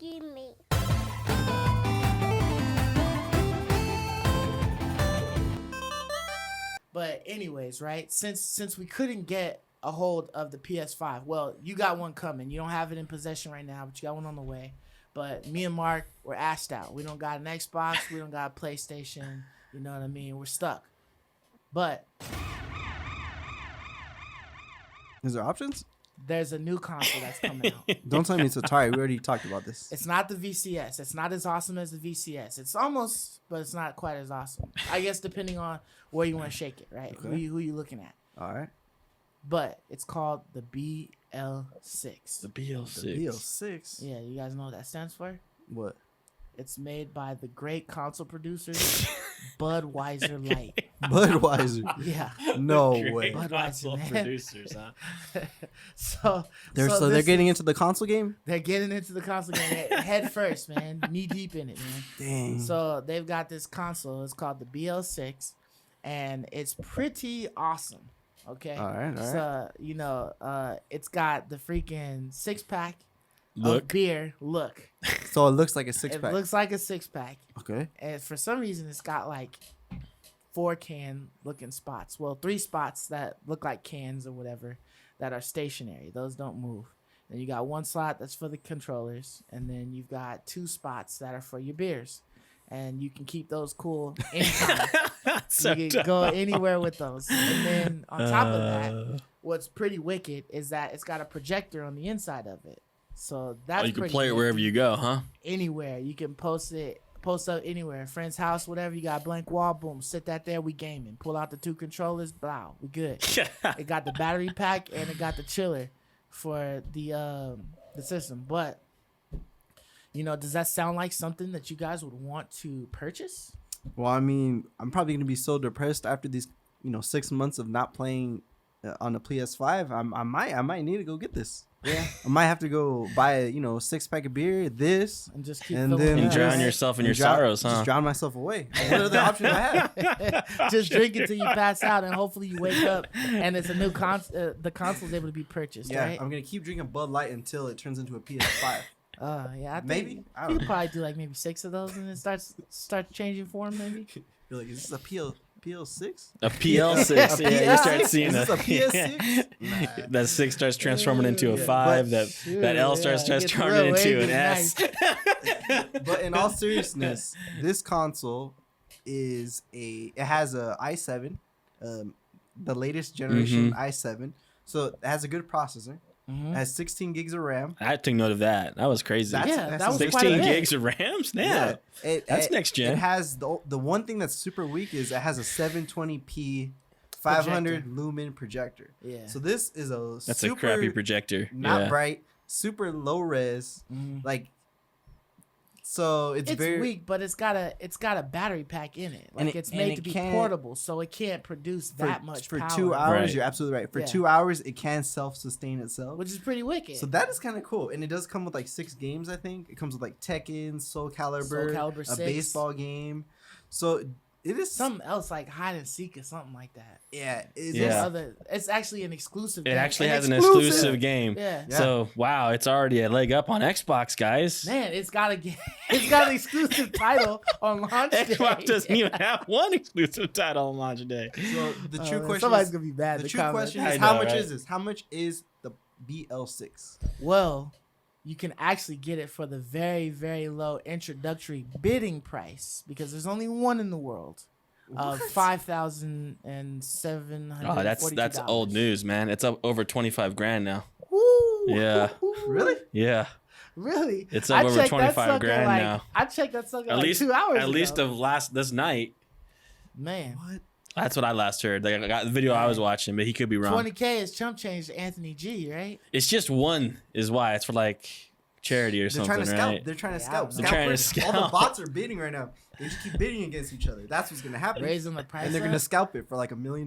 making me. But anyways, right? Since we couldn't get a hold of the PS5, well, you got one coming. You don't have it in possession right now, but you got one on the way. But me and Mark, we're assed out. We don't got an Xbox. We don't got a PlayStation. You know what I mean? We're stuck. But Is there options? there's a new console that's coming out. Don't tell me it's Atari. We already talked about this. It's not the VCS. It's not as awesome as the VCS. It's almost, but it's not quite as awesome. I guess depending on where you want to shake it, right? Okay. Who you looking at? All right. But it's called the BL6. The BL6. The BL6. Yeah, you guys know what that stands for? What? It's made by the great console producers, Budweiser Light. Budweiser. Yeah. No Great way. Budweiser, console man. producers, huh? So They're this getting is- into the console game. They're getting into the console game head first, man. Knee deep in it, man. Dang. So they've got this console. It's called the BL6, and it's pretty awesome. Okay. All right. So it's got the freaking 6-pack of Look. beer. Look, So it looks like a it 6-pack. looks like a 6-pack, Okay. and for some reason it's got like 4 can looking spots. Well, 3 spots that look like cans or whatever that are stationary. Those don't move. Then you got 1 slot that's for the controllers, and then you've got 2 spots that are for your beers. And you can keep those cool anytime. So You can dumb. go anywhere with those. And then on top of that, what's pretty wicked is that it's got a projector on the inside of it. So that's Oh, you can pretty play it wicked. wherever you go, huh? Anywhere. You can post up anywhere. Friend's house, whatever. You got a blank wall, boom, sit that there, we gaming. Pull out the 2 controllers, blah, we good. It got the battery pack and it got the chiller for the system. But does that sound like something that you guys would want to purchase? Well, I mean, I'm probably gonna be so depressed after these, 6 months of not playing on the PS5. I might need to go get this. Yeah. I might have to go buy a 6-pack of beer, this, And just keep and filling then it And up, drown right? yourself in your and drown- sorrows, huh? Just drown myself away. What other options I have? Just drink it till you pass out, and hopefully you wake up and it's a new the console's able to be purchased, Yeah, right? I'm gonna keep drinking Bud Light until it turns into a PS5. Yeah, I think Maybe? I you don't could know. probably do like maybe 6 of those, and it starts changing form, maybe. You're like, is this a PL6? A PL6. A Yeah, you start PS6? seeing Is this that. a PS6? Nah. That 6 starts transforming into a Yeah, 5. That Shoot, L yeah, starts it gets transforming real into wavy an S. nice. But in all seriousness, this console it has a i7, the latest generation i7. So it has a good processor. Mhm. It has 16 gigs of RAM. I took note of that. That was crazy. That's- Yeah, that's that was quite a 16 bit. gigs of RAMs? Yeah. That's next gen. It has the one thing that's super weak is it has a 720p 500 Projector. lumen projector. Yeah. So this is That's super a crappy projector. not Yeah. bright, super low res. Mhm. Like, so it's very weak, but it's got a battery pack in it. And Like it's and made it to be can't- porportable, so it can't produce that much for power. 2 hours. Right. You're absolutely right. For Yeah. 2 hours, it can self-sustain itself. which is pretty wicked. So that is kind of cool, and it does come with like 6 games. I think it comes with like Tekken, Soul Calibur, Calibur a 6. baseball game. So it is something else like hide and seek or something like that. Yeah, it Yeah. is. It's actually an exclusive. It game. actually An has an exclusive. exclusive game. Yeah. Yeah. So, wow, it's already a leg up on Xbox, guys. Man, it's got an exclusive title on launch day. Xbox doesn't even have one exclusive title on launch day. So the true question. Somebody's Is, gonna be mad. in the the true comments. question is I how know, much right? is this? How much is the BL6? Well, you can actually get it for the very, very low introductory bidding price because there's only one in the world of What? $5,742. Oh, that's old news, man. It's up over 25 grand now. Woo! Yeah. Really? Yeah. Really? It's up I over checked that 25 sucker, grand like, now. I checked that sucker At like least 2 hours at least ago. of this night. Man, What? That's what I last heard. Like, I got the video I was watching, but he could be wrong. 20K is chump change to Anthony G, right? It's just one is why. It's for like charity or They're something, trying to scalp. right? They're trying to Yeah, scalp. they're trying to All the scalp. bots are bidding right now. They just keep bidding against each other. That's what's gonna happen. Raising the price. And they're gonna up. scalp it for like $1 million.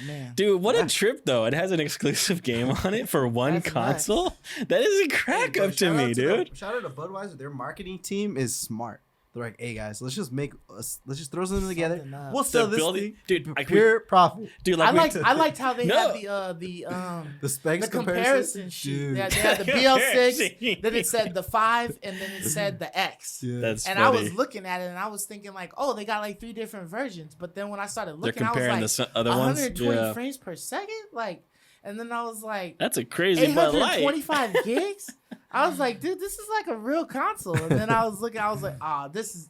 Man. Dude, what Yeah. a trip though! It has an exclusive game on it for one That's nuts. console. That is a crack Hey, up but to shout me, out dude. Shout out to Budweiser. Their marketing team is smart. They're like, hey guys, let's just throw something together. Something up. We'll sell The this building- thing, dude, for like, pure profit. Dude, I like liked how they No. had The specs the comparison sheet. Dude. They had the BL6, then it said the 5, and then it said the X. Yeah. That's And funny. I was looking at it and I was thinking like, oh, they got like 3 different versions. But then when I started They're looking, I comparing was the like, other ones. 120 Yeah. frames per second, like, and then I was like, That's a crazy Bud Light. 825 gigs. I was like, dude, this is like a real console. And then I was looking, I was like, this is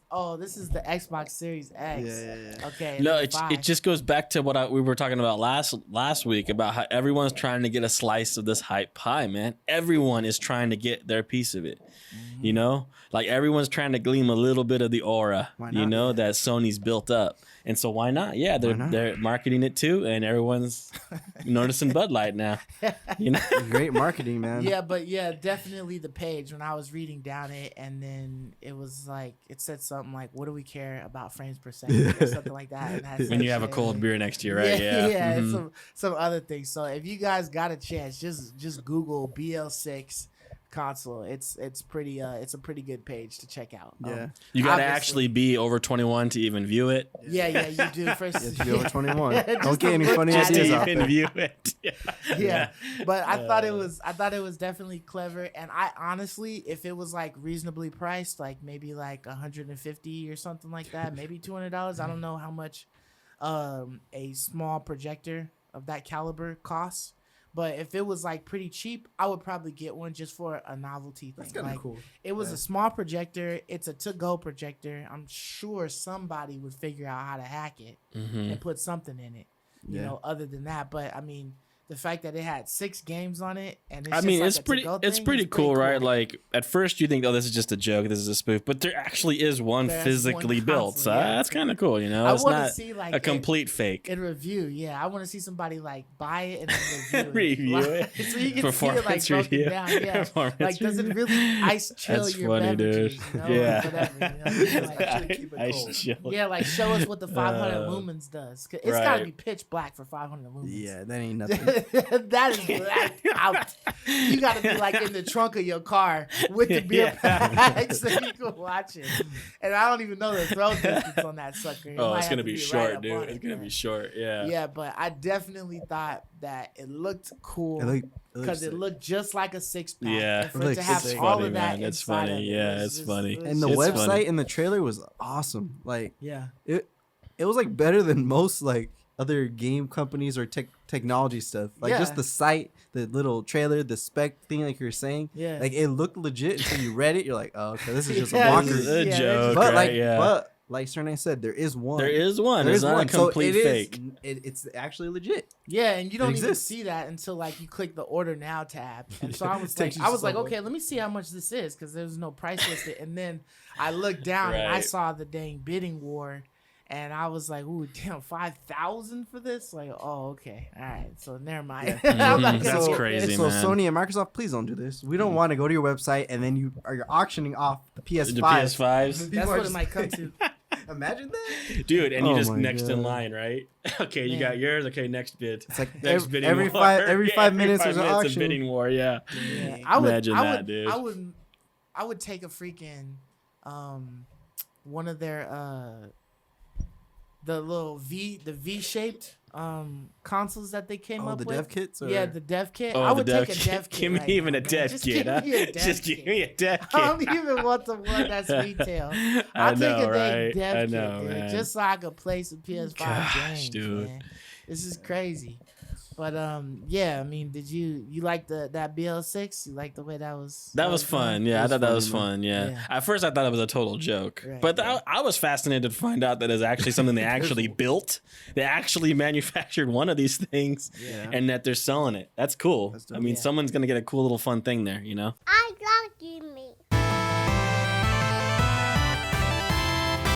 the Xbox Series X. Yeah. Okay. No, and it then 5. just goes back to what we were talking about last week about how everyone's trying to get a slice of this hype pie, man. Everyone is trying to get their piece of it. Mm-hmm. You know, like everyone's trying to glean a little bit of the aura, Why you not? know, that Sony's built up. And so why not? Yeah, they're marketing it too, and everyone's noticing Bud Light now. You know, Great marketing, man. Yeah, but yeah, definitely the page when I was reading down it, and then it was like it said something like, "What do we care about frames per second?" or something like that. And that's when like you have a shit. cold beer next to you, right? Yeah, Yeah, and Mhm. some other things. So if you guys got a chance, just Google BL6 console. It's a pretty good page to check out. Yeah. You gotta Obviously. actually be over 21 to even view it. Yeah, you do first. You have to be over 21. Just Don't get to any look funny at ideas it. out Even there. view it. Yeah, but I thought it was definitely clever, and I honestly, if it was like reasonably priced, like maybe like 150 or something like that, maybe $200. I don't know how much a small projector of that caliber costs, but if it was like pretty cheap, I would probably get one just for a novelty thing. That's kind of Like, cool. it was a small projector. It's a to-go projector. I'm sure somebody would figure out how to hack it Mhm. and put something in it. You Yeah. know, other than that, but I mean, the fact that it had 6 games on it, and it's I just mean, like it's a pretty. to-go It's thing, pretty it's cool, right? Like at first you think, oh, this is just a joke, this is a spoof, but there actually is one There's physically one built. console, So yeah. that's kind of cool, you know. I It's want to not see like a complete fake. in review. Yeah, I want to see somebody like buy it and then Review Like, it. so you can see it like Performance broken review. down. Yeah, Performance like does it review. really ice chill That's your funny, beverages? dude. You know, Yeah. or whatever. You know? Like, actually keep it Ice cold. chill. yeah, like show us what the 500 Uh, lumens does. 'Cause it's got to right. be pitch black for 500 lumens. Yeah, that ain't nothing. That is blacked out. You got to be like in the trunk of your car with the beer Yeah. pack so you can watch it. And I don't even know the throw distance on that sucker. It Oh, might it's have gonna to be right short, up dude. on It's it, gonna yeah. be short. Yeah. Yeah, but I definitely thought that it looked cool It looked because it sick. looked just like a 6-pack. Yeah. And for It it looks to have sick. all Funny, of that man. It's inside funny. of it Yeah, was it's just- funny. it was And the It's just- website funny. and the trailer was awesome. Like Yeah. it was like better than most like other game companies or technology stuff. Like Yeah. just the site, the little trailer, the spec thing, like you're saying. Yeah. Like it looked legit until you read it. You're like, oh, okay, this is just Yeah, a this walker. is- a yeah, joke, But right? Yeah. but like Serne said, there is one. There is one. There It's is not one. a complete so it fake. It's actually legit. Yeah, and you don't even exists. see that until like you click the order now tab. And so I was Takes like, you I was like, somewhere. okay, let me see how much this is because there's no price listed. And then I looked down and I Right. saw the dang bidding war, and I was like, ooh, damn, 5,000 for this? Like, oh, okay, all right, so never mind. I'm not gonna That's get crazy, this. So man. Sony and Microsoft, please don't do this. We don't want to go to your website and then you're auctioning off the PS5. The PS5s. That's People are what it just- might come to. Imagine that. Dude, and you Oh just my next in God. line, right? Okay, you Man. got yours. Okay, next bid. It's like Next every, bidding every war. five every Yeah, 5 minutes there's an a auction. bidding war. Yeah. Yeah, Imagine that, dude. I would take a freaking one of their the V-shaped consoles that they came Oh, up the with. dev kits? Or? Yeah, the dev kit. Oh, I would the dev take a kit. dev kit. Give me right even now, a man. dev Just kit. give Huh? me a dev Just kit. give me a dev kit. I don't even want the one that's retail. I I'll know, take a dang right? dev I kit, know, dude, man. just so I could play some PS5 Gosh, games, dude. man. This is crazy. But yeah, I mean, did you like that BL6? You like the way that was? That was fun. Yeah, I was thought that funny, was man. fun. Yeah. Yeah. At first, I thought it was a total joke, Right, but yeah. I was fascinated to find out that it's actually something they actually built. They actually manufactured one of these things, Yeah. and that they're selling it. That's cool. That's I dope. mean, Yeah. someone's gonna get a cool little fun thing there, you know. I